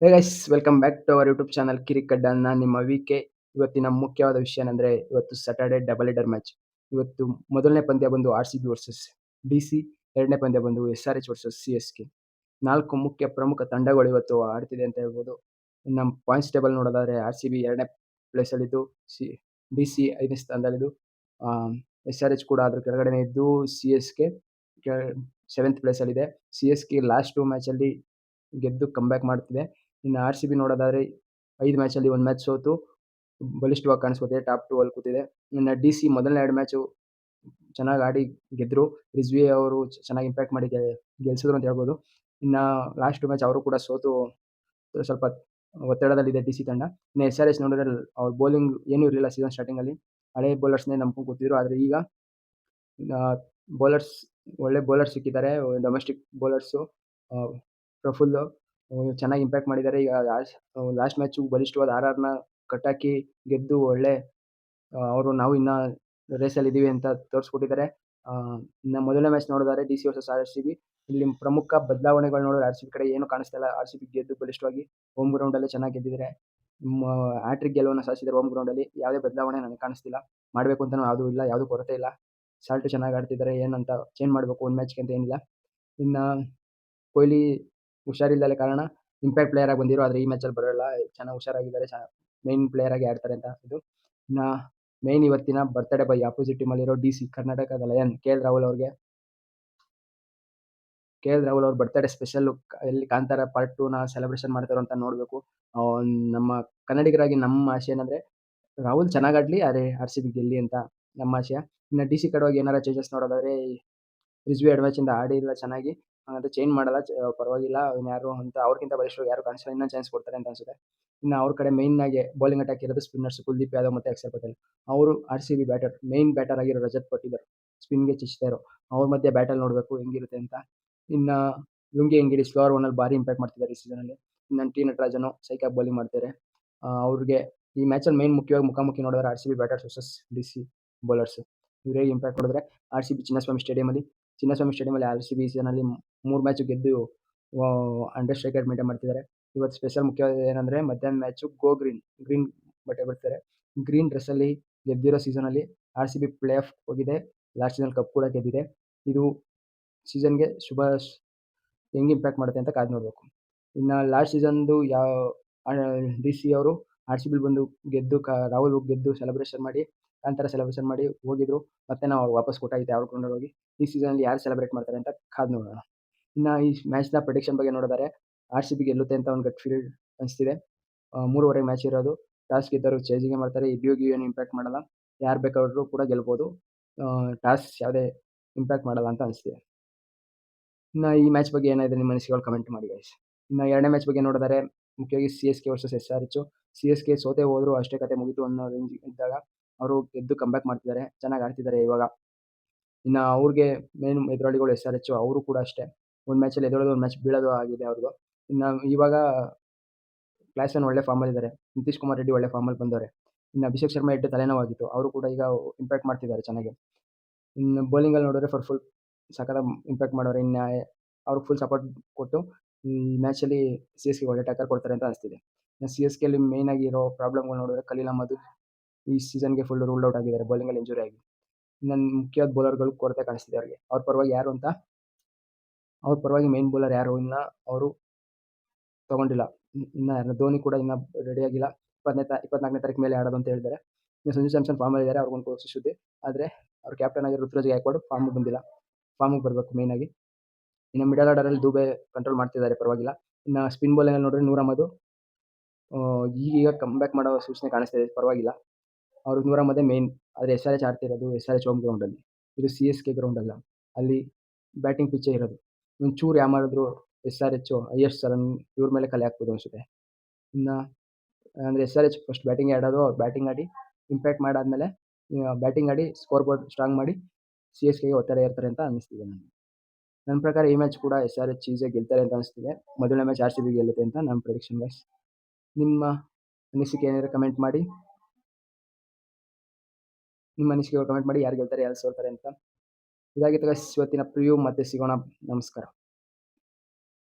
Hey guys welcome back to our YouTube channel Kirik Adda. ನಾನು ನಿಮ್ಮ VK. ಇವತ್ತಿನ ಮುಖ್ಯವಾದ ವಿಷಯ ಏನಂದ್ರೆ ಇವತ್ತು ಸ್ಯಾಟರ್ಡೆ ಡಬಲ್ ಹೆಡರ್ ಮ್ಯಾಚ್. ಇವತ್ತು ಮೊದಲನೇ ಪಂದ್ಯ ಬಂದು ಆರ್-ಸಿ-ಬಿ ವರ್ಸಸ್ ಡಿ-ಸಿ, ಎರಡನೇ ಪಂದ್ಯ ಬಂದು ಎಸ್-ಆರ್-ಎಚ್ ವರ್ಸಸ್ ಸಿ-ಎಸ್-ಕೆ. 4 ಮುಖ್ಯ ಪ್ರಮುಖ ತಂಡಗಳು ಇವತ್ತು ಆಡ್ತಿದೆ ಅಂತ ಹೇಳ್ಬೋದು. ನಮ್ಮ ಪಾಯಿಂಟ್ಸ್ ಟೇಬಲ್ ನೋಡೋದಾದ್ರೆ ಆರ್-ಸಿ-ಬಿ 2ನೇ ಪ್ಲೇಸಲ್ಲಿದ್ದು, ಡಿ-ಸಿ 5ನೇ ಸ್ಥಾನದಲ್ಲಿದ್ದು, ಎಸ್-ಆರ್-ಎಚ್ ಕೂಡ ಅದ್ರ ಕೆಳಗಡೆನೇ ಇದ್ದು, ಸಿ-ಎಸ್-ಕೆ 7th ಪ್ಲೇಸಲ್ಲಿದೆ. ಸಿ-ಎಸ್-ಕೆ ಲಾಸ್ಟ್ 2 ಮ್ಯಾಚಲ್ಲಿ ಗೆದ್ದು ಕಮ್‌ಬ್ಯಾಕ್ ಮಾಡ್ತಿದೆ. ಇನ್ನು ಆರ್-ಸಿ-ಬಿ ನೋಡೋದಾದ್ರೆ 5 ಮ್ಯಾಚಲ್ಲಿ 1 ಮ್ಯಾಚ್ ಸೋತು ಬಲಿಷ್ಠವಾಗಿ ಕಾಣಿಸ್ಕೊತಿದೆ, ಟಾಪ್ 2 ಅಲ್ಲಿ ಕೂತಿದೆ. ಇನ್ನು ಡಿ-ಸಿ ಮೊದಲನೇ 2 ಮ್ಯಾಚು ಚೆನ್ನಾಗಿ ಆಡಿ ಗೆದ್ರು. ರಿಜ್ವಿ ಅವರು ಚೆನ್ನಾಗಿ ಇಂಪ್ಯಾಕ್ಟ್ ಮಾಡಿ ಗೆಲ್ಸಿದ್ರು ಅಂತ ಹೇಳ್ಬೋದು. ಇನ್ನು ಲಾಸ್ಟ್ 2 ಮ್ಯಾಚ್ ಅವರು ಕೂಡ ಸೋತು ಸ್ವಲ್ಪ ಒತ್ತಡದಲ್ಲಿದೆ ಡಿ-ಸಿ ತಂಡ. ಇನ್ನು ಎಸ್-ಆರ್-ಎಚ್ ನೋಡಿದ್ರೆ ಅವ್ರ ಬೌಲಿಂಗ್ ಏನೂ ಇರಲಿಲ್ಲ ಸೀಸನ್ ಸ್ಟಾರ್ಟಿಂಗಲ್ಲಿ. ಹಳೆ ಬೌಲರ್ಸ್‌ನೇ ನಂಬ್ಕೊಂಡು ಕೂತಿದ್ರು. ಆದರೆ ಈಗ ಬೌಲರ್ಸ್ ಒಳ್ಳೆ ಬೌಲರ್ಸ್ ಸಿಕ್ಕಿದ್ದಾರೆ. ಡೊಮೆಸ್ಟಿಕ್ ಬೌಲರ್ಸು ಪ್ರಫುಲ್ಲು ಚೆನ್ನಾಗಿ ಇಂಪ್ಯಾಕ್ಟ್ ಮಾಡಿದ್ದಾರೆ. ಈಗ ಲಾಸ್ಟ್ ಮ್ಯಾಚು ಬಲಿಷ್ಠವಾದ ಆರ್-ಆರ್‌ನ ಕಟ್ಟಾಕಿ ಗೆದ್ದು ಒಳ್ಳೆ ನಾವು ಇನ್ನ ರೇಸಲ್ಲಿ ಇದೀವಿ ಅಂತ ತೋರಿಸ್ಕೊಟ್ಟಿದ್ದಾರೆ. ಇನ್ನು ಮೊದಲನೇ ಮ್ಯಾಚ್ ನೋಡೋದಾದ್ರೆ ಡಿ-ಸಿ ವರ್ಸಸ್ ಆರ್-ಸಿ-ಬಿ. ಇಲ್ಲಿ ಪ್ರಮುಖ ಬದಲಾವಣೆಗಳು ನೋಡಿದ್ರೆ ಆರ್-ಸಿ-ಬಿ ಕಡೆ ಏನು ಕಾಣಿಸ್ತಾ ಇಲ್ಲ. ಆರ್-ಸಿ-ಬಿ ಗೆದ್ದು ಬಲಿಷ್ಠವಾಗಿ ಹೋಮ್ ಗ್ರೌಂಡಲ್ಲೇ ಚೆನ್ನಾಗಿ ಗೆದ್ದಿದ್ದಾರೆ. ಹ್ಯಾಟ್ರಿಕ್ ಗೆಲುವನ್ನು ಸಾಧಿಸಿದ್ದಾರೆ ಹೋಮ್ ಗ್ರೌಂಡಲ್ಲಿ. ಯಾವುದೇ ಬದಲಾವಣೆ ನನಗೆ ಕಾಣಿಸ್ತಿಲ್ಲ. ಮಾಡಬೇಕು ಅಂತಲೂ ಯಾವುದೂ ಇಲ್ಲ, ಯಾವುದೂ ಕೊರತೆ ಇಲ್ಲ. ಸಾಲ್ಟು ಚೆನ್ನಾಗಿ ಆಡ್ತಿದ್ದಾರೆ. ಏನಂತ ಚೇಂಜ್ ಮಾಡಬೇಕು ಒಂದು ಮ್ಯಾಚ್ಗೆ ಅಂತ ಏನಿಲ್ಲ. ಇನ್ನು ಕೊಹ್ಲಿ ಹುಷಾರಿಲ್ಲದ ಕಾರಣ ಇಂಪ್ಯಾಕ್ಟ್ ಪ್ಲೇಯರ್ ಆಗಿ ಬಂದಿರೋ, ಆದರೆ ಈ ಮ್ಯಾಚಲ್ಲಿ ಬರೋಲ್ಲ. ಚೆನ್ನಾಗಿ ಹುಷಾರಾಗಿದ್ದಾರೆ, ಮೈನ್ ಪ್ಲೇಯರ್ ಆಗಿ ಆಡ್ತಾರೆ ಅಂತ ಇದು. ಇನ್ನು ಮೈನ್ ಇವತ್ತಿನ ಬರ್ತ್ಡೇ ಬಾಯ್ ಆಪೋಸಿಟ್ ಟೀಮಲ್ಲಿರೋ ಡಿ-ಸಿ ಕರ್ನಾಟಕದ ಲಯನ್ ಕೆ.ಎಲ್. ರಾಹುಲ್ ಅವ್ರಿಗೆ ಅವ್ರ ಬರ್ತ್ಡೇ ಸ್ಪೆಷಲ್ ಎಲ್ಲಿ ಕಾಂತಾರ ಪಾರ್ಟ್ 2ನ ಸೆಲೆಬ್ರೇಷನ್ ಮಾಡ್ತಾರೋ ಅಂತ ನೋಡಬೇಕು. ನಮ್ಮ ಕನ್ನಡಿಗರಾಗಿ ನಮ್ಮ ಆಸೆ ಏನಂದ್ರೆ ರಾಹುಲ್ ಚೆನ್ನಾಗಿ ಆಡಲಿ, ಆದರೆ ಆರ್-ಸಿ-ಬಿ ಗೆಲ್ಲಿ ಅಂತ ನಮ್ಮ ಆಶಯ. ಇನ್ನು ಡಿ-ಸಿ ಕಡೆಯಾಗಿ ಏನಾರ ಚೇಂಜಸ್ ನೋಡೋದಾದ್ರೆ ರಿಜ್ವಿ 2 ಮ್ಯಾಚಿಂದ ಆಡಿಲ್ಲ ಚೆನ್ನಾಗಿ, ಅದು ಚೇಂಜ್ ಮಾಡಲ್ಲ, ಪರವಾಗಿಲ್ಲ. ಯಾರು ಅಂತ ಅವ್ರಿಗಿಂತ ಬಲಿಷ್ಠವಾಗಿ ಯಾರು ಕಾಣಿಸ್ತಿಲ್ಲ, ಇನ್ನೊಂದು ಚಾನ್ಸ್ ಕೊಡ್ತಾರೆ ಅಂತ ಅನ್ಸುತ್ತೆ. ಇನ್ನು ಅವ್ರ ಕಡೆ ಮೈನ್ ಆಗಿ ಬೌಲಿಂಗ್ ಅಟ್ಯಾಕ್ ಇರೋದು ಸ್ಪಿನ್ನರ್ಸ್ ಕುಲ್ದೀಪ್ ಯಾದವ್ ಮತ್ತು ಅಕ್ಷರ್ ಪಟೇಲ್. ಅವರು ಆರ್-ಸಿ-ಬಿ ಮೈನ್ ಬ್ಯಾಟರ್ ಆಗಿರೋ ರಜತ್ ಪಟ್ಟಿದಾರ್ ಸ್ಪಿನ್ಗೆ ಚಿಚ್ತಾ ಇರೋ ಅವ್ರ ಮಧ್ಯೆ ಬ್ಯಾಟಲ್ ನೋಡಬೇಕು ಹೆಂಗಿರುತ್ತೆ ಅಂತ. ಇನ್ನು ಲುಂಗಿ ಹೆಂಗಿಡಿ ಸ್ಲೋವರ್ ಒನ್ನಲ್ಲಿ ಭಾರಿ ಇಂಪ್ಯಾಕ್ಟ್ ಮಾಡ್ತಿದ್ದಾರೆ ಈ ಸೀಸನಲ್ಲಿ. ಇನ್ನು ಟಿ ನಟರಾಜನು ಸೈಕಾಗಿ ಬೌಲಿಂಗ್ ಮಾಡ್ತಾರೆ. ಅವ್ರಿಗೆ ಈ ಮ್ಯಾಚಲ್ಲಿ ಮೈನ್ ಮುಖ್ಯವಾಗಿ ಮುಖಾಮುಖಿ ನೋಡಿದ್ರೆ R-C-B batters versus D-C bowlers. ಇವರೇ ಇಂಪ್ಯಾಕ್ಟ್ ನೋಡಿದ್ರೆ ಆರ್-ಸಿ-ಬಿ ಚಿನ್ನಸ್ವಾಮಿ ಸ್ಟೇಡಿಯಮಲ್ಲಿ ಆರ್-ಸಿ-ಬಿ ಈ ಸೀಸನಲ್ಲಿ 3 ಮ್ಯಾಚ್ ಗೆದ್ದು ಅಂಡರ್ ಸ್ಟ್ರೈಕ್ ರೇಟ್ ಮೇಂಟೈನ್ ಮಾಡ್ತಿದ್ದಾರೆ. ಇವತ್ತು ಸ್ಪೆಷಲ್ ಮುಖ್ಯವಾದ ಏನಂದ್ರೆ ಮಧ್ಯಾಹ್ನ ಮ್ಯಾಚು ಗ್ರೀನ್ ಬಟ್ಟೆ ಬರ್ತಾರೆ. ಗ್ರೀನ್ ಡ್ರೆಸ್ಸಲ್ಲಿ ಗೆದ್ದಿರೋ ಸೀಸನಲ್ಲಿ ಆರ್-ಸಿ-ಬಿ ಪ್ಲೇ ಆಫ್ ಹೋಗಿದೆ. ಲಾಸ್ಟ್ ಸೀಸನ್ ಕಪ್ ಕೂಡ ಗೆದ್ದಿದೆ. ಇದು ಸೀಸನ್ಗೆ ಹೆಂಗೆ ಇಂಪ್ಯಾಕ್ಟ್ ಮಾಡುತ್ತೆ ಅಂತ ಕಾದು ನೋಡಬೇಕು. ಇನ್ನು ಲಾಸ್ಟ್ ಸೀಸನ್ದು ಡಿ-ಸಿ ಅವರು ಆರ್-ಸಿ-ಬಿ ಬಂದು ಗೆದ್ದು ರಾಹುಲ್ ಗೆದ್ದು ಸೆಲೆಬ್ರೇಷನ್ ಮಾಡಿ ಕಾಂತಾರ ಸೆಲೆಬ್ರೇಷನ್ ಮಾಡಿ ಹೋಗಿದ್ರು. ಮತ್ತೆ ನಾವು ಅವ್ರು ವಾಪಸ್ ಕೊಟ್ಟಾಗಿದೆ ಅವ್ರ ಗ್ರೌಂಡಲ್ಲಿ ಹೋಗಿ. ಈ ಸೀಸನಲ್ಲಿ ಯಾರು ಸೆಲೆಬ್ರೇಟ್ ಮಾಡ್ತಾರೆ ಅಂತ ಕಾದು ನೋಡೋಣ. ಇನ್ನು ಈ ಮ್ಯಾಚ್ನ ಪ್ರೆಡಿಕ್ಷನ್ ಬಗ್ಗೆ ನೋಡಿದರೆ ಆರ್-ಸಿ-ಬಿ ಗೆಲ್ಲುತ್ತೆ ಅಂತ ಒಂದು ಗಟ್ ಫೀಲ್ ಅನಿಸ್ತಿದೆ. 3:30 ಮ್ಯಾಚ್ ಇರೋದು. ಟಾಸ್ ಗೆದ್ದವರು ಚೇಸಿಂಗೇ ಮಾಡ್ತಾರೆ. ಗಿವ್ ಏನು ಇಂಪ್ಯಾಕ್ಟ್ ಮಾಡಲ್ಲ. ಯಾರು ಬೇಕಾದ್ರೂ ಕೂಡ ಗೆಲ್ಬೋದು. ಟಾಸ್ ಯಾವುದೇ ಇಂಪ್ಯಾಕ್ಟ್ ಮಾಡಲ್ಲ ಅಂತ ಅನಿಸ್ತಿದೆ. ಇನ್ನು ಈ ಮ್ಯಾಚ್ ಬಗ್ಗೆ ಏನಿದೆ ನಿಮ್ಮ ಅನಿಸಿಕೆಗಳು ಕಮೆಂಟ್ ಮಾಡಿ ಗೈಸ್. ಇನ್ನು ಎರಡನೇ ಮ್ಯಾಚ್ ಬಗ್ಗೆ ನೋಡಿದರೆ ಮುಖ್ಯವಾಗಿ ಸಿ-ಎಸ್-ಕೆ ವರ್ಸಸ್ ಎಸ್-ಆರ್-ಎಚ್. ಸಿ-ಎಸ್-ಕೆ ಸೋತೆ ಹೋದ್ರು ಅಷ್ಟೇ ಕತೆ ಮುಗೀತು ಅನ್ನೋ ರೇಂಜ್ ಇದ್ದಾಗ ಅವರು ಗೆದ್ದು ಕಮ್‌ಬ್ಯಾಕ್ ಮಾಡ್ತಿದ್ದಾರೆ, ಚೆನ್ನಾಗಿ ಆಡ್ತಿದ್ದಾರೆ ಇವಾಗ. ಇನ್ನು ಅವ್ರಿಗೆ ಮೇನ್ ಎದುರಾಳಿಗಳು ಎಸ್-ಆರ್-ಎಚ್. ಅವರು ಕೂಡ ಅಷ್ಟೇ ಒಂದು ಮ್ಯಾಚಲ್ಲಿ ಎದ್ದೇಳೋದು, ಒಂದು ಮ್ಯಾಚ್ ಬೀಳೋದು ಆಗಿದೆ ಅವ್ರದ್ದು. ಇನ್ನು ಇವಾಗ ಕ್ಲಾಸನ್ ಒಳ್ಳೆ ಫಾರ್ಮಲ್ಲಿದ್ದಾರೆ. ನಿತೀಶ್ ಕುಮಾರ್ ರೆಡ್ಡಿ ಒಳ್ಳೆ ಫಾರ್ಮಲ್ಲಿ ಬಂದವ್ರೆ. ಇನ್ನು ಅಭಿಷೇಕ್ ಶರ್ಮಾ ಎಡ್ಡೆ ತಲೆನೋವಾಗಿತ್ತು, ಅವರು ಕೂಡ ಈಗ ಇಂಪ್ಯಾಕ್ಟ್ ಮಾಡ್ತಿದ್ದಾರೆ ಚೆನ್ನಾಗಿ. ಇನ್ನು ಬೌಲಿಂಗಲ್ಲಿ ನೋಡಿದ್ರೆ ಫುಲ್ ಸಖತ್ತಾಗಿ ಇಂಪ್ಯಾಕ್ಟ್ ಮಾಡೋರೆ. ಇನ್ನು ಅವ್ರಿಗೆ ಫುಲ್ ಸಪೋರ್ಟ್ ಕೊಟ್ಟು ಈ ಮ್ಯಾಚಲ್ಲಿ ಸಿ-ಎಸ್-ಕೆ ಒಳ್ಳೆ ಟಕ್ಕರ್ ಕೊಡ್ತಾರೆ ಅಂತ ಅನಿಸ್ತಿದೆ. ಇನ್ನು ಸಿ-ಎಸ್-ಕೆಯಲ್ಲಿ ಮೇಯ್ನ್ ಆಗಿ ಇರೋ ಪ್ರಾಬ್ಲಮ್ಗಳು ನೋಡಿದ್ರೆ ಖಲೀಲ್ ಅಹ್ಮದ್ ಈ ಸೀಸನ್ಗೆ ಫುಲ್ ರೂಲ್ಡ್ ಔಟ್ ಆಗಿದ್ದಾರೆ ಬೌಲಿಂಗಲ್ಲಿ ಇಂಜುರಿ ಆಗಿ. ಇನ್ನು ಮುಖ್ಯವಾದ ಬೌಲರ್ಗಳು ಕೊರತೆ ಕಾಣಿಸ್ತಿದೆ ಅವ್ರಿಗೆ. ಅವ್ರ ಪರವಾಗಿ ಮೇನ್ ಬೌಲರ್ ಯಾರು ಅವರು ತಗೊಂಡಿಲ್ಲ. ಇನ್ನು ಧೋನಿ ಕೂಡ ಇನ್ನು ರೆಡಿಯಾಗಿಲ್ಲ. 24ನೇ ತಾರೀಕು ಮೇಲೆ ಆಡೋದು ಅಂತ ಹೇಳಿದ್ದಾರೆ. ಇನ್ನು ಸಂಜು ಸ್ಯಾಮ್ಸನ್ ಫಾರ್ಮಲ್ಲಿದ್ದಾರೆ, ಅವ್ರಿಗೊಂದು ಖುಷಿ ಸುದ್ದಿ. ಆದರೆ ಅವ್ರ ಕ್ಯಾಪ್ಟನ್ ಆಗಿರೋ ಋತುರಾಜ್ ಗಾಯಕ್ವಾಡ್ ಫಾರ್ಮಿಗೆ ಬಂದಿಲ್ಲ. ಫಾರ್ಮಿಗೆ ಬರಬೇಕು ಮೇಯ್ನ್ ಆಗಿ. ಇನ್ನು ಮಿಡಲ್ ಆರ್ಡರಲ್ಲಿ ದುಬೆ ಕಂಟ್ರೋಲ್ ಮಾಡ್ತಿದ್ದಾರೆ, ಪರವಾಗಿಲ್ಲ. ಇನ್ನು ಸ್ಪಿನ್ ಬೌಲಿಂಗಲ್ಲಿ ನೋಡಿದ್ರೆ ನೂರ್ ಅಹ್ಮದ್ ಈಗ ಕಮ್‌ಬ್ಯಾಕ್ ಮಾಡೋ ಸೂಚನೆ ಕಾಣಿಸ್ತಾ ಇದೆ, ಪರವಾಗಿಲ್ಲ. ಅವ್ರು ನೂರ್ ಅಹ್ಮದೇ ಮೇಯ್ನ್. ಆದರೆ ಎಸ್-ಆರ್-ಎಚ್ ಆಡ್ತಿರೋದು ಎಸ್-ಆರ್-ಎಚ್ ಹೋಮ್ ಗ್ರೌಂಡಲ್ಲಿ. ಇದು ಸಿ-ಎಸ್-ಕೆ ಗ್ರೌಂಡ್ ಅಲ್ಲ. ಅಲ್ಲಿ ಬ್ಯಾಟಿಂಗ್ ಪಿಚ್ಚೇ ಇರೋದು. ಒಂಚೂರು ಯಾಮಾರಿದ್ರು ಎಸ್-ಆರ್-ಎಚ್ ಹೈಯೆಸ್ಟ್ ರನ್ ಇವ್ರ ಮೇಲೆ ಕಲೆ ಹಾಕ್ಬೋದು ಅನಿಸುತ್ತೆ. ಇನ್ನು ಅಂದರೆ ಎಸ್-ಆರ್-ಎಚ್ ಫಸ್ಟ್ ಬ್ಯಾಟಿಂಗೇ ಆಡೋದು. ಅವ್ರು ಬ್ಯಾಟಿಂಗ್ ಆಡಿ ಇಂಪ್ಯಾಕ್ಟ್ ಮಾಡಾದ್ಮೇಲೆ ಬ್ಯಾಟಿಂಗ್ ಆಡಿ ಸ್ಕೋರ್ ಬೋರ್ಡ್ ಸ್ಟ್ರಾಂಗ್ ಮಾಡಿ ಸಿ-ಎಸ್-ಕೆಗೆ ಒತ್ತಡ ಏರ್ತಾರೆ ಅಂತ ಅನ್ನಿಸ್ತಿದೆ ನನಗೆ. ನನ್ನ ಪ್ರಕಾರ ಈ ಮ್ಯಾಚ್ ಕೂಡ ಎಸ್-ಆರ್-ಎಚ್ ಈಸಿಯಾಗಿ ಗೆಲ್ತಾರೆ ಅಂತ ಅನಿಸ್ತಿದೆ. ಮೊದಲನೇ ಮ್ಯಾಚ್ ಆರ್-ಸಿ-ಬಿ ಗೆಲ್ಲುತ್ತೆ ಅಂತ ನನ್ನ ಪ್ರೆಡಿಕ್ಷನ್ ಗೈಸ್. ನಿಮ್ಮ ಅನಿಸಿಕೆ ಏನಿದೆ ಕಮೆಂಟ್ ಮಾಡಿ. ಯಾರು ಗೆಲ್ತಾರೆ, ಯಾರು ಸೋಲ್ತಾರೆ ಅಂತ. ಇದಾಗಿತ್ತು ಗೈಸ್ ಇವತ್ತಿನ ಪ್ರಿವ್ಯೂ. ಮತ್ತೆ ಸಿಗೋಣ. ನಮಸ್ಕಾರ.